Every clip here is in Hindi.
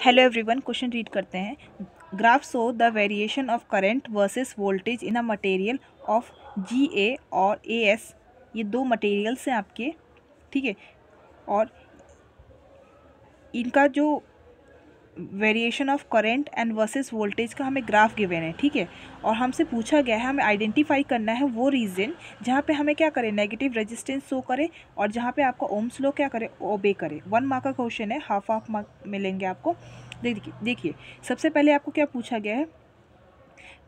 हेलो एवरीवन, क्वेश्चन रीड करते हैं। Graph show the variation of current versus voltage in a material of GA और AS। ये दो मटेरियल्स हैं आपके, ठीक है। और इनका जो variation of current and versus voltage का हमें ग्राफ गिवन है, ठीक है। और हमसे पूछा गया है हमें आइडेंटिफाई करना है वो रीजन जहाँ पे हमें क्या करें, नेगेटिव रेजिस्टेंस शो करे और जहाँ पे आपका ओम्स लॉ क्या करे, ओबे करे। 1 मार्क का क्वेश्चन है, हाफ मार्क मिलेंगे आपको। देखिए सबसे पहले आपको क्या पूछा गया है,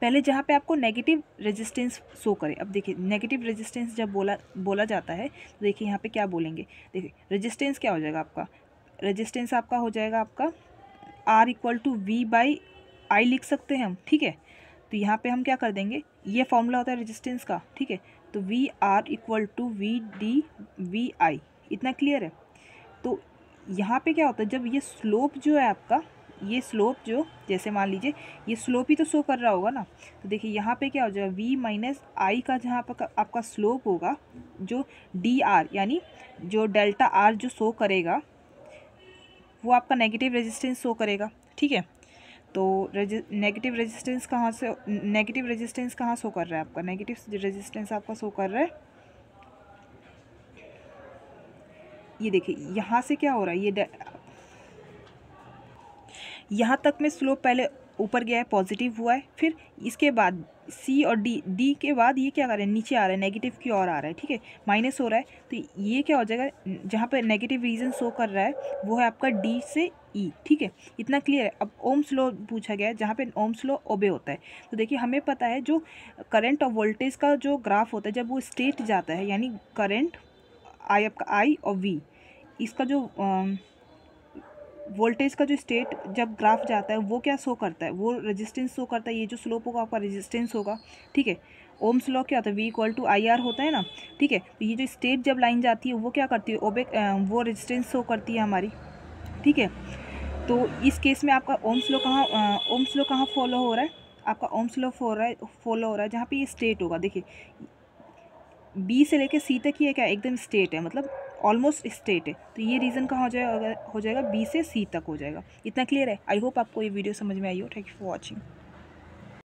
पहले जहाँ पे आपको नेगेटिव रेजिस्टेंस शो करे। अब देखिए नेगेटिव रेजिस्टेंस जब बोला जाता है तो देखिए यहाँ पे क्या बोलेंगे। देखिए रेजिस्टेंस क्या हो जाएगा आपका, रेजिस्टेंस आपका हो जाएगा आपका R इक्वल टू V/I लिख सकते हैं हम, ठीक है। तो यहाँ पे हम क्या कर देंगे, ये फॉर्मूला होता है रेजिस्टेंस का, ठीक है। तो VR इक्वल टू VD/VI, इतना क्लियर है। तो यहाँ पे क्या होता है, जब ये स्लोप जो है आपका, ये स्लोप जो जैसे मान लीजिए ये स्लोप ही तो शो कर रहा होगा ना। तो देखिए यहाँ पे क्या हो जाएगा, V-I का जहाँ पर आपका स्लोप होगा, जो DR यानी जो डेल्टा R जो शो करेगा वो आपका नेगेटिव रेजिस्टेंस शो करेगा, ठीक है। तो नेगेटिव रेजिस्टेंस कहाँ शो कर रहा है आपका, नेगेटिव रेजिस्टेंस आपका शो कर रहा है, ये देखिए यहाँ से क्या हो रहा है, ये यहाँ तक में स्लोप पहले ऊपर गया है, पॉजिटिव हुआ है, फिर इसके बाद C और D के बाद ये क्या कर रहा है, नीचे आ रहा है, नेगेटिव की ओर आ रहा है, ठीक है, माइनस हो रहा है। तो ये क्या हो जाएगा, जहाँ पर नेगेटिव रीजन शो कर रहा है वो है आपका D से E, ठीक है। इतना क्लियर है। अब ओम्स लॉ पूछा गया है, जहाँ पे ओम्स लॉ ओबे होता है। तो देखिए हमें पता है जो करंट और वोल्टेज का जो ग्राफ होता है, जब वो स्टेट जाता है, यानी करंट आपका I और V, इसका जो वोल्टेज का जो स्टेट जब ग्राफ जाता है वो क्या शो करता है, वो रेजिस्टेंस शो करता है। ये जो स्लोप होगा आपका रेजिस्टेंस होगा, ठीक है। ओम्स लॉ क्या होता है, V=IR होता है ना, ठीक है। तो ये जो स्टेट जब लाइन जाती है वो क्या करती है, वो रेजिस्टेंस शो करती है हमारी, ठीक है। तो इस केस में आपका ओम्स लॉ कहाँ फॉलो हो रहा है, आपका ओम्स लॉ फॉलो हो रहा है जहाँ पे ये स्टेट होगा। देखिए B से लेके C तक ये क्या एकदम स्टेट है, मतलब ऑलमोस्ट स्टेट है। तो ये रीज़न कहाँ हो जाएगा B से C तक हो जाएगा। इतना क्लियर है। आई होप आपको ये वीडियो समझ में आई हो। Thank you for watching.